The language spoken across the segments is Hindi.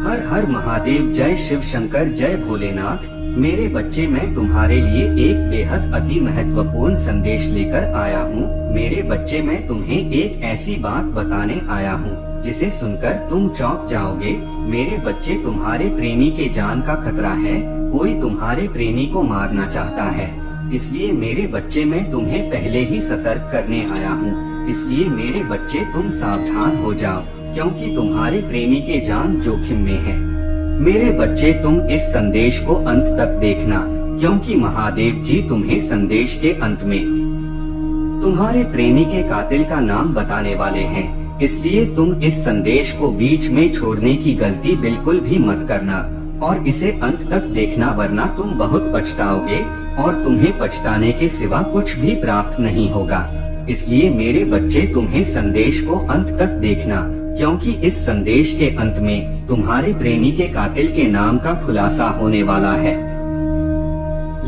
हर हर महादेव, जय शिव शंकर, जय भोलेनाथ। मेरे बच्चे, मैं तुम्हारे लिए एक बेहद अति महत्वपूर्ण संदेश लेकर आया हूँ। मेरे बच्चे, मैं तुम्हें एक ऐसी बात बताने आया हूँ जिसे सुनकर तुम चौंक जाओगे। मेरे बच्चे, तुम्हारे प्रेमी के जान का खतरा है। कोई तुम्हारे प्रेमी को मारना चाहता है। इसलिए मेरे बच्चे, मैं तुम्हें पहले ही सतर्क करने आया हूँ। इसलिए मेरे बच्चे, तुम सावधान हो जाओ, क्योंकि तुम्हारे प्रेमी के जान जोखिम में है। मेरे बच्चे, तुम इस संदेश को अंत तक देखना, क्योंकि महादेव जी तुम्हें संदेश के अंत में तुम्हारे प्रेमी के कातिल का नाम बताने वाले हैं। इसलिए तुम इस संदेश को बीच में छोड़ने की गलती बिल्कुल भी मत करना और इसे अंत तक देखना, वरना तुम बहुत पछताओगे और तुम्हें पछताने के सिवा कुछ भी प्राप्त नहीं होगा। इसलिए मेरे बच्चे, तुम्हें संदेश को अंत तक देखना, क्योंकि इस संदेश के अंत में तुम्हारे प्रेमी के कातिल के नाम का खुलासा होने वाला है।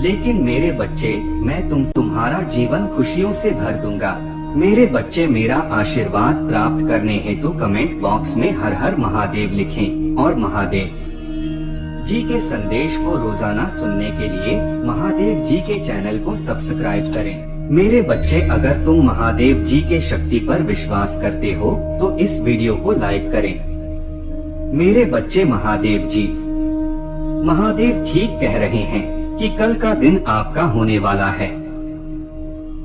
लेकिन मेरे बच्चे, मैं तुम्हारा जीवन खुशियों से भर दूंगा। मेरे बच्चे, मेरा आशीर्वाद प्राप्त करने हेतु कमेंट बॉक्स में हर हर महादेव लिखें और महादेव जी के संदेश को रोजाना सुनने के लिए महादेव जी के चैनल को सब्सक्राइब करें। मेरे बच्चे, अगर तुम महादेव जी के शक्ति पर विश्वास करते हो तो इस वीडियो को लाइक करें। मेरे बच्चे, महादेव ठीक कह रहे हैं कि कल का दिन आपका होने वाला है।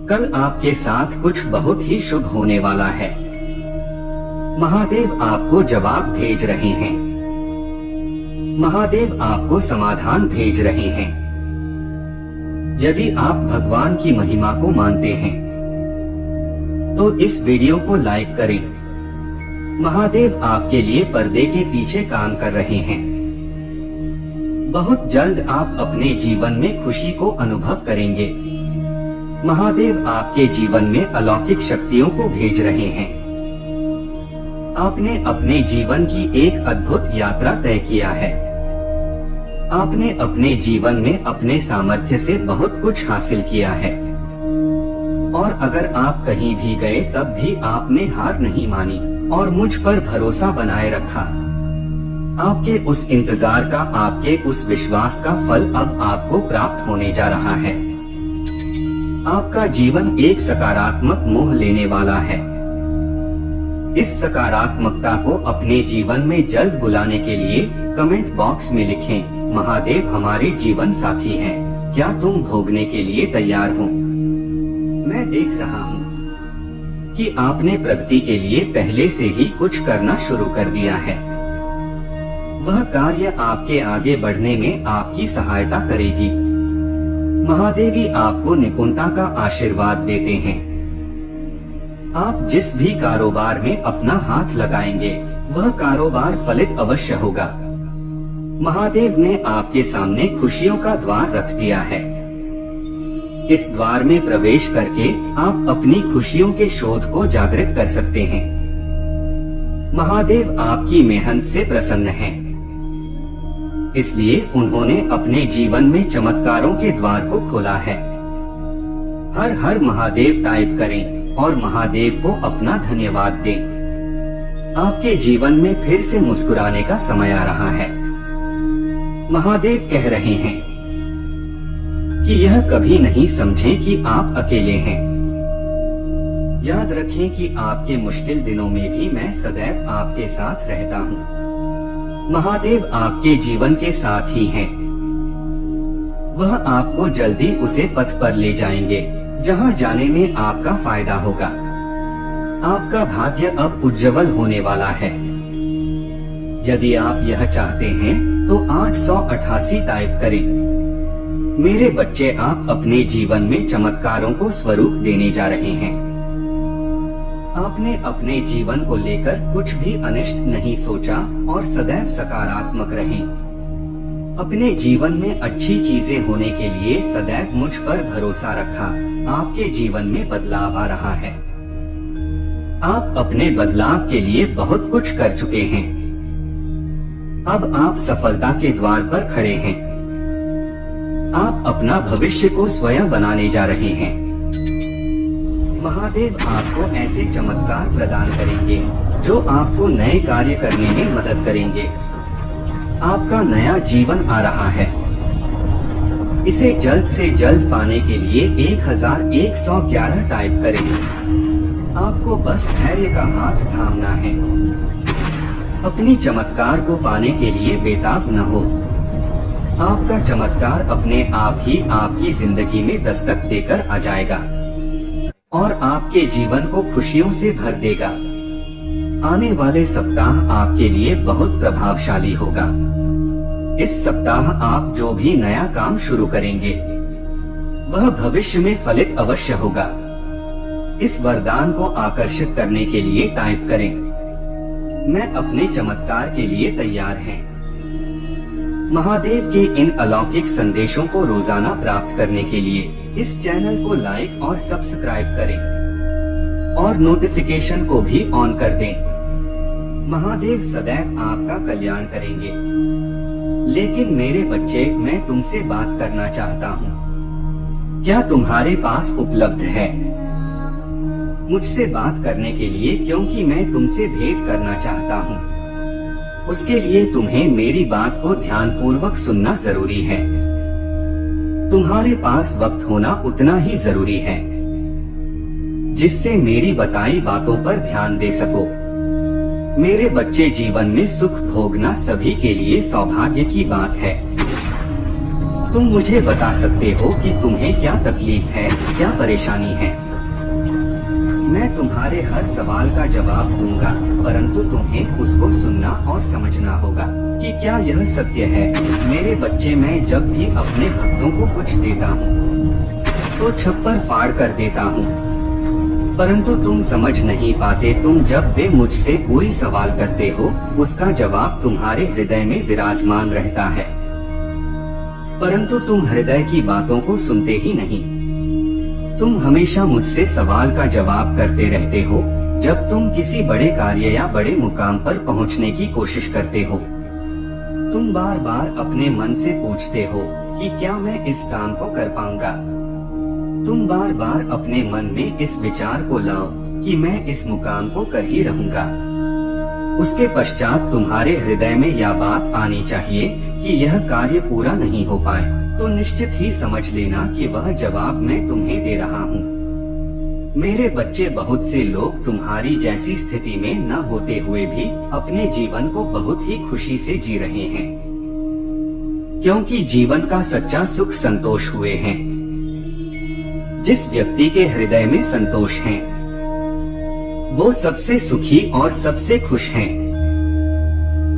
कल आपके साथ कुछ बहुत ही शुभ होने वाला है। महादेव आपको जवाब भेज रहे हैं। महादेव आपको समाधान भेज रहे हैं। यदि आप भगवान की महिमा को मानते हैं तो इस वीडियो को लाइक करें। महादेव आपके लिए पर्दे के पीछे काम कर रहे हैं। बहुत जल्द आप अपने जीवन में खुशी को अनुभव करेंगे। महादेव आपके जीवन में अलौकिक शक्तियों को भेज रहे हैं। आपने अपने जीवन की एक अद्भुत यात्रा तय किया है। आपने अपने जीवन में अपने सामर्थ्य से बहुत कुछ हासिल किया है और अगर आप कहीं भी गए तब भी आपने हार नहीं मानी और मुझ पर भरोसा बनाए रखा। आपके उस इंतजार का, आपके उस विश्वास का फल अब आपको प्राप्त होने जा रहा है। आपका जीवन एक सकारात्मक मोड़ लेने वाला है। इस सकारात्मकता को अपने जीवन में जल्द बुलाने के लिए कमेंट बॉक्स में लिखें, महादेव हमारे जीवन साथी हैं। क्या तुम भोगने के लिए तैयार हो? मैं देख रहा हूँ कि आपने प्रगति के लिए पहले से ही कुछ करना शुरू कर दिया है। वह कार्य आपके आगे बढ़ने में आपकी सहायता करेगी। महादेवी आपको निपुणता का आशीर्वाद देते हैं। आप जिस भी कारोबार में अपना हाथ लगाएंगे वह कारोबार फलित अवश्य होगा। महादेव ने आपके सामने खुशियों का द्वार रख दिया है। इस द्वार में प्रवेश करके आप अपनी खुशियों के शोध को जागृत कर सकते हैं। महादेव आपकी मेहनत से प्रसन्न हैं। इसलिए उन्होंने अपने जीवन में चमत्कारों के द्वार को खोला है। हर हर महादेव टाइप करें और महादेव को अपना धन्यवाद दें। आपके जीवन में फिर से मुस्कुराने का समय आ रहा है। महादेव कह रहे हैं कि यह कभी नहीं समझें कि आप अकेले हैं। याद रखें कि आपके मुश्किल दिनों में भी मैं सदैव आपके साथ रहता हूँ। महादेव आपके जीवन के साथ ही हैं। वह आपको जल्दी उसे पथ पर ले जाएंगे जहाँ जाने में आपका फायदा होगा। आपका भाग्य अब उज्जवल होने वाला है। यदि आप यह चाहते हैं तो 888 टाइप करें। मेरे बच्चे, आप अपने जीवन में चमत्कारों को स्वरूप देने जा रहे हैं। आपने अपने जीवन को लेकर कुछ भी अनिष्ट नहीं सोचा और सदैव सकारात्मक रहें। अपने जीवन में अच्छी चीजें होने के लिए सदैव मुझ पर भरोसा रखा। आपके जीवन में बदलाव आ रहा है। आप अपने बदलाव के लिए बहुत कुछ कर चुके हैं। अब आप सफलता के द्वार पर खड़े हैं। आप अपना भविष्य को स्वयं बनाने जा रहे हैं। महादेव आपको ऐसे चमत्कार प्रदान करेंगे जो आपको नए कार्य करने में मदद करेंगे। आपका नया जीवन आ रहा है। इसे जल्द से जल्द पाने के लिए 1111 टाइप करें। आपको बस धैर्य का हाथ थामना है। अपनी चमत्कार को पाने के लिए बेताब न हो। आपका चमत्कार अपने आप ही आपकी जिंदगी में दस्तक देकर आ जाएगा और आपके जीवन को खुशियों से भर देगा। आने वाले सप्ताह आपके लिए बहुत प्रभावशाली होगा। इस सप्ताह आप जो भी नया काम शुरू करेंगे वह भविष्य में फलित अवश्य होगा। इस वरदान को आकर्षित करने के लिए टाइप करें, मैं अपने चमत्कार के लिए तैयार हैं। महादेव के इन अलौकिक संदेशों को रोजाना प्राप्त करने के लिए इस चैनल को लाइक और सब्सक्राइब करें और नोटिफिकेशन को भी ऑन कर दें। महादेव सदैव आपका कल्याण करेंगे। लेकिन मेरे बच्चे, मैं तुमसे बात करना चाहता हूँ। क्या तुम्हारे पास उपलब्ध है मुझसे बात करने के लिए? क्योंकि मैं तुमसे भेंट करना चाहता हूँ। उसके लिए तुम्हें मेरी बात को ध्यानपूर्वक सुनना जरूरी है। तुम्हारे पास वक्त होना उतना ही जरूरी है जिससे मेरी बताई बातों पर ध्यान दे सको। मेरे बच्चे, जीवन में सुख भोगना सभी के लिए सौभाग्य की बात है। तुम मुझे बता सकते हो कि तुम्हें क्या तकलीफ है, क्या परेशानी है। मैं तुम्हारे हर सवाल का जवाब दूंगा, परंतु तुम्हें उसको सुनना और समझना होगा कि क्या यह सत्य है। मेरे बच्चे, मैं जब भी अपने भक्तों को कुछ देता हूँ तो छप्पर फाड़ कर देता हूँ, परंतु तुम समझ नहीं पाते। तुम जब वे मुझसे कोई सवाल करते हो उसका जवाब तुम्हारे हृदय में विराजमान रहता है, परंतु तुम हृदय की बातों को सुनते ही नहीं। तुम हमेशा मुझसे सवाल का जवाब करते रहते हो जब तुम किसी बड़े कार्य या बड़े मुकाम पर पहुंचने की कोशिश करते हो। तुम बार बार अपने मन से पूछते हो कि क्या मैं इस काम को कर पाऊंगा। तुम बार बार अपने मन में इस विचार को लाओ कि मैं इस मुकाम को कर ही रहूंगा। उसके पश्चात तुम्हारे हृदय में यह बात आनी चाहिए कि यह कार्य पूरा नहीं हो पाए, तो निश्चित ही समझ लेना कि वह जवाब मैं तुम्हें दे रहा हूँ। मेरे बच्चे, बहुत से लोग तुम्हारी जैसी स्थिति में न होते हुए भी अपने जीवन को बहुत ही खुशी से जी रहे हैं, क्योंकि जीवन का सच्चा सुख संतोष हुए हैं। जिस व्यक्ति के हृदय में संतोष है वो सबसे सुखी और सबसे खुश हैं।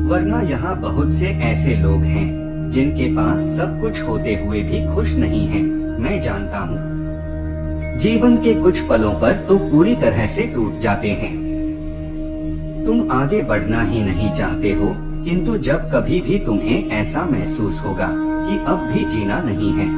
वरना यहाँ बहुत से ऐसे लोग हैं जिनके पास सब कुछ होते हुए भी खुश नहीं हैं। मैं जानता हूँ जीवन के कुछ पलों पर तो पूरी तरह से टूट जाते हैं। तुम आगे बढ़ना ही नहीं चाहते हो, किंतु जब कभी भी तुम्हें ऐसा महसूस होगा कि अब भी जीना नहीं है।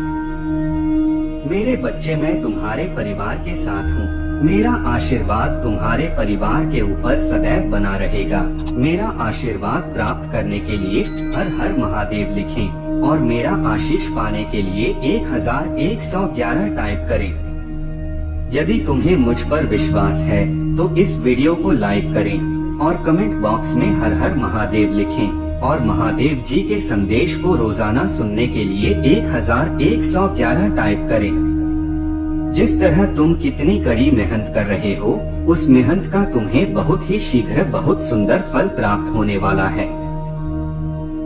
मेरे बच्चे, मैं तुम्हारे परिवार के साथ हूँ। मेरा आशीर्वाद तुम्हारे परिवार के ऊपर सदैव बना रहेगा। मेरा आशीर्वाद प्राप्त करने के लिए हर हर महादेव लिखें और मेरा आशीष पाने के लिए 1111 टाइप करें। यदि तुम्हें मुझ पर विश्वास है तो इस वीडियो को लाइक करें और कमेंट बॉक्स में हर हर महादेव लिखें और महादेव जी के संदेश को रोजाना सुनने के लिए 1111 टाइप करें। जिस तरह तुम कितनी कड़ी मेहनत कर रहे हो, उस मेहनत का तुम्हें बहुत ही शीघ्र बहुत सुंदर फल प्राप्त होने वाला है।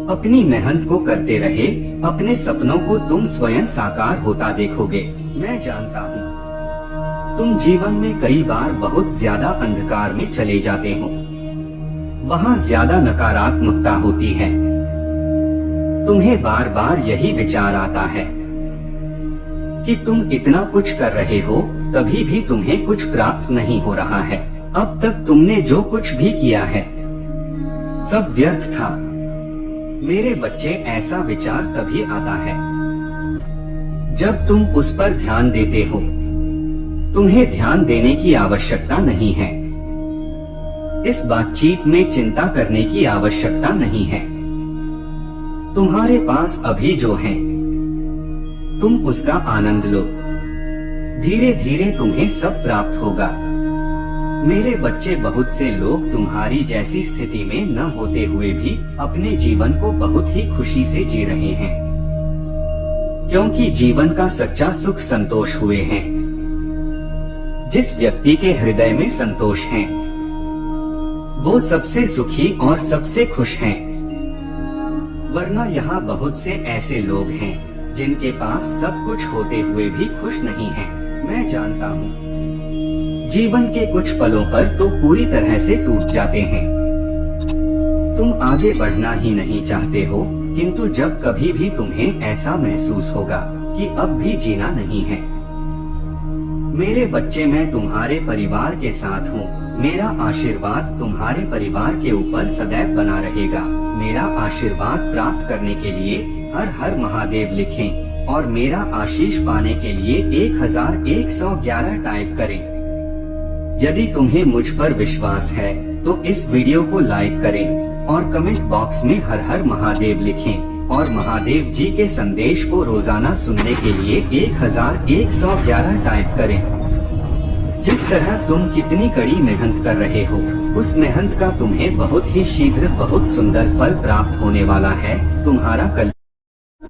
अपनी मेहनत को करते रहे, अपने सपनों को तुम स्वयं साकार होता देखोगे। मैं जानता हूँ तुम जीवन में कई बार बहुत ज्यादा अंधकार में चले जाते हो। वहाँ ज्यादा नकारात्मकता होती है। तुम्हें बार बार यही विचार आता है कि तुम इतना कुछ कर रहे हो, तभी भी तुम्हें कुछ प्राप्त नहीं हो रहा है। अब तक तुमने जो कुछ भी किया है सब व्यर्थ था। मेरे बच्चे, ऐसा विचार तभी आता है जब तुम उस पर ध्यान देते हो। तुम्हें ध्यान देने की आवश्यकता नहीं है। इस बातचीत में चिंता करने की आवश्यकता नहीं है। तुम्हारे पास अभी जो है तुम उसका आनंद लो। धीरे धीरे तुम्हें सब प्राप्त होगा। मेरे बच्चे, बहुत से लोग तुम्हारी जैसी स्थिति में न होते हुए भी अपने जीवन को बहुत ही खुशी से जी रहे हैं, क्योंकि जीवन का सच्चा सुख संतोष हुए हैं। जिस व्यक्ति के हृदय में संतोष है, वो सबसे सुखी और सबसे खुश हैं। वरना यहाँ बहुत से ऐसे लोग हैं जिनके पास सब कुछ होते हुए भी खुश नहीं हैं। मैं जानता हूँ जीवन के कुछ पलों पर तो पूरी तरह से टूट जाते हैं। तुम आगे बढ़ना ही नहीं चाहते हो, किंतु जब कभी भी तुम्हें ऐसा महसूस होगा कि अब भी जीना नहीं है, मेरे बच्चे, मैं तुम्हारे परिवार के साथ हूँ। मेरा आशीर्वाद तुम्हारे परिवार के ऊपर सदैव बना रहेगा। मेरा आशीर्वाद प्राप्त करने के लिए हर हर महादेव लिखें और मेरा आशीष पाने के लिए 1111 टाइप करें। यदि तुम्हें मुझ पर विश्वास है तो इस वीडियो को लाइक करें और कमेंट बॉक्स में हर हर महादेव लिखें और महादेव जी के संदेश को रोजाना सुनने के लिए 1111 टाइप करें। जिस तरह तुम कितनी कड़ी मेहनत कर रहे हो, उस मेहनत का तुम्हें बहुत ही शीघ्र बहुत सुंदर फल प्राप्त होने वाला है। तुम्हारा कल